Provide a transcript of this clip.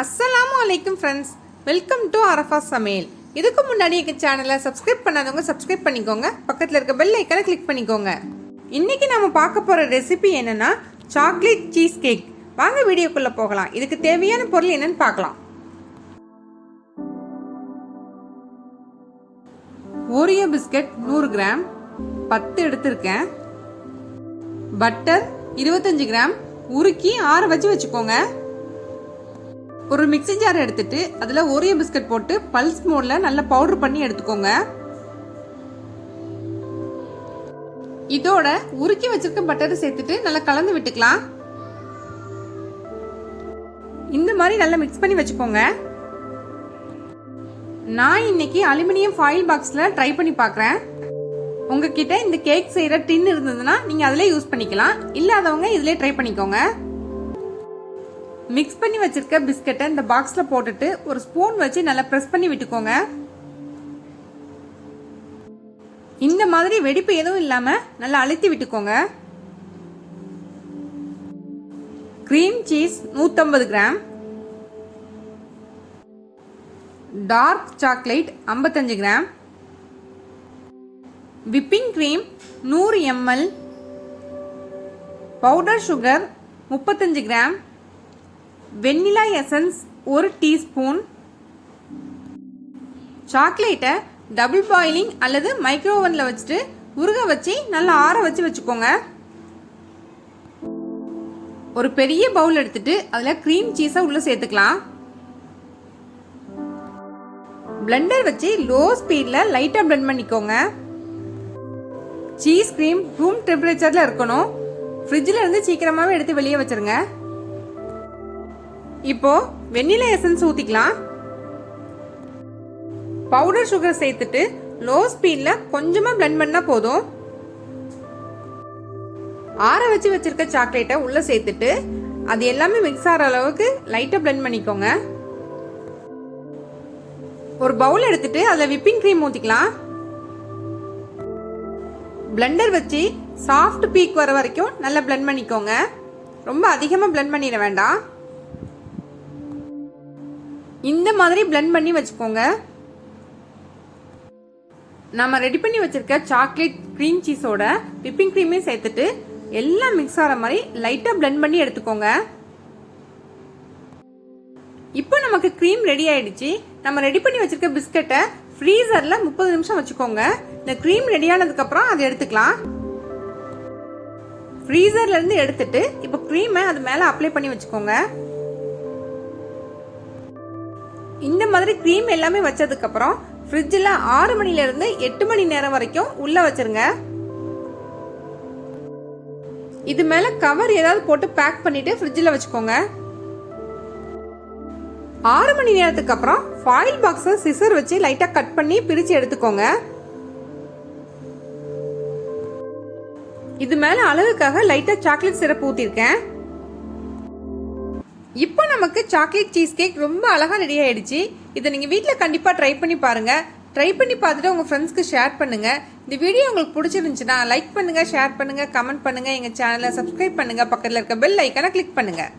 அஸ்ஸலாமு அலைக்கும் friends, welcome to Arafah சமையல். இதுக்கு முன்னாடி எங்கள் சேனலை சப்ஸ்கிரைப் பண்ணாதவங்க சப்ஸ்கிரைப் பண்ணிக்கோங்க, பக்கத்தில் இருக்க பெல் ஐக்கனை கிளிக் பண்ணிக்கோங்க. இன்றைக்கி நம்ம பார்க்க போகிற ரெசிபி என்னென்னா சாக்லேட் சீஸ் கேக். வாங்க வீடியோக்குள்ளே போகலாம். இதுக்கு தேவையான பொருள் என்னென்னு பார்க்கலாம். ஓரியோ பிஸ்கட் 100 கிராம் 10 எடுத்திருக்கேன். பட்டர் 25 கிராம் உருக்கி ஆற வச்சுக்கோங்க. ஒரு மிக்ஸி ஜார் எடுத்துட்டு அதில் ஓரியோ பிஸ்கட் போட்டு பல்ஸ் மோடில் நல்லா பவுடர் பண்ணி எடுத்துக்கோங்க. இதோட உருக்கி வச்சிருக்க பட்டரை சேர்த்துட்டு நல்லா கலந்து விட்டுக்கலாம். இந்த மாதிரி நல்லா மிக்ஸ் பண்ணி வச்சுக்கோங்க. நான் இன்னைக்கு அலுமினியம் ஃபாயில் பாக்ஸில் ட்ரை பண்ணி பார்க்குறேன். உங்ககிட்ட இந்த கேக் செய்கிற டின் இருந்ததுன்னா நீங்கள் அதிலே யூஸ் பண்ணிக்கலாம், இல்லாதவங்க இதிலே ட்ரை பண்ணிக்கோங்க. மிக்ஸ் பண்ணி வச்சிருக்க பிஸ்கட்டை இந்த பாக்ஸில் போட்டுட்டு ஒரு ஸ்பூன் வச்சு நல்லா ப்ரெஸ் பண்ணி விட்டுக்கோங்க. இந்த மாதிரி வெடிப்பு எதுவும் இல்லாமல் நல்லா அழுத்தி விட்டுக்கோங்க. Cream cheese 150 gram, dark chocolate 55 gram, whipping cream 100 ml, powder sugar 35 gram, vanilla essence 1 teaspoon. சாக்லேட்டை டபுள் பாயிலிங் அல்லது மைக்ரோ ஓவனில் வச்சுட்டு உருக வச்சு நல்லா ஆற வச்சுக்கோங்க. ஒரு பெரிய பவுல் எடுத்துட்டு அதில் க்ரீம் சீஸை உள்ள சேர்த்துக்கலாம். பிளெண்டர் வச்சு லோ ஸ்பீடில் லைட்டாக பிளெண்ட் பண்ணிக்கோங்க. சீஸ் கிரீம் ரூம் டெம்பரேச்சரில் இருக்கணும். ஃப்ரிட்ஜில் இருந்து சீக்கிரமாகவே எடுத்து வெளியே வச்சிருங்க. இப்போ வெண்ணிலா எசன்ஸ் ஊற்றிக்கலாம். பவுடர் சுகர் சேர்த்துட்டு லோ ஸ்பீடில் கொஞ்சமாக பிளெண்ட் பண்ணால் போதும். ஆற வச்சிருக்க சாக்லேட்டை உள்ளே சேர்த்துட்டு அது எல்லாமே மிக்ஸ் ஆகிற அளவுக்கு லைட்டாக பிளெண்ட் பண்ணிக்கோங்க. ஒரு பவுல் எடுத்துட்டு அதில் விப்பிங் கிரீம் ஊற்றிக்கலாம். பிளெண்டர் வச்சு சாஃப்ட் பீக் வர வரைக்கும் நல்லா பிளெண்ட் பண்ணிக்கோங்க. ரொம்ப அதிகமாக பிளெண்ட் பண்ணிட வேண்டாம். இந்த மாதிரி பிளெண்ட் பண்ணி வச்சுக்கோங்க. நம்ம ரெடி பண்ணி வச்சிருக்க சாக்லேட் க்ரீம் சீஸோட விப்பிங் க்ரீமையும் சேர்த்துட்டு எல்லாம் மிக்ஸ் ஆகிற மாதிரி லைட்டாக பிளெண்ட் பண்ணி எடுத்துக்கோங்க. இப்போ நமக்கு க்ரீம் ரெடி ஆயிடுச்சு. நம்ம ரெடி பண்ணி வச்சிருக்க பிஸ்கட்டை ஃப்ரீசரில் 30 நிமிஷம் வச்சுக்கோங்க. இந்த க்ரீம் ரெடி ஆனதுக்கப்புறம் அதை எடுத்துக்கலாம். ஃப்ரீசர்லேருந்து எடுத்துட்டு இப்போ க்ரீமை அது மேலே அப்ளை பண்ணி வச்சுக்கோங்க. இந்த மாதிரி க்ரீம் எல்லாமே வச்சதுக்கப்புறம் ஃப்ரிட்ஜில் 6 மணிலேருந்து 8 மணி நேரம் வரைக்கும் உள்ளே வச்சிருங்க. இது மேலே கவர் ஏதாவது போட்டு பேக் பண்ணிட்டு ஃப்ரிட்ஜில் வச்சுக்கோங்க. 6 மணி நேரத்துக்கு அப்புறம் ஃபாயில் பாக்ஸை சிசர் வச்சு லைட்டாக கட் பண்ணி பிரித்து எடுத்துக்கோங்க. இது மேலே அழகுக்காக லைட்டாக சாக்லேட் சிரப் ஊற்றிருக்கேன். இப்போ நமக்கு சாக்லேட் சீஸ் கேக் ரொம்ப அழகாக ரெடி ஆயிடுச்சு. இதை நீங்கள் வீட்டில் கண்டிப்பாக ட்ரை பண்ணி பாருங்கள். ட்ரை பண்ணி பார்த்துட்டு உங்கள் ஃப்ரெண்ட்ஸ்க்கு ஷேர் பண்ணுங்கள். இந்த வீடியோ உங்களுக்கு பிடிச்சிருந்துச்சுன்னா லைக் பண்ணுங்கள், ஷேர் பண்ணுங்கள், கமெண்ட் பண்ணுங்கள். எங்கள் சேனலை சப்ஸ்கிரைப் பண்ணுங்கள், பக்கத்தில் இருக்க பெல் ஐக்கானை கிளிக் பண்ணுங்கள்.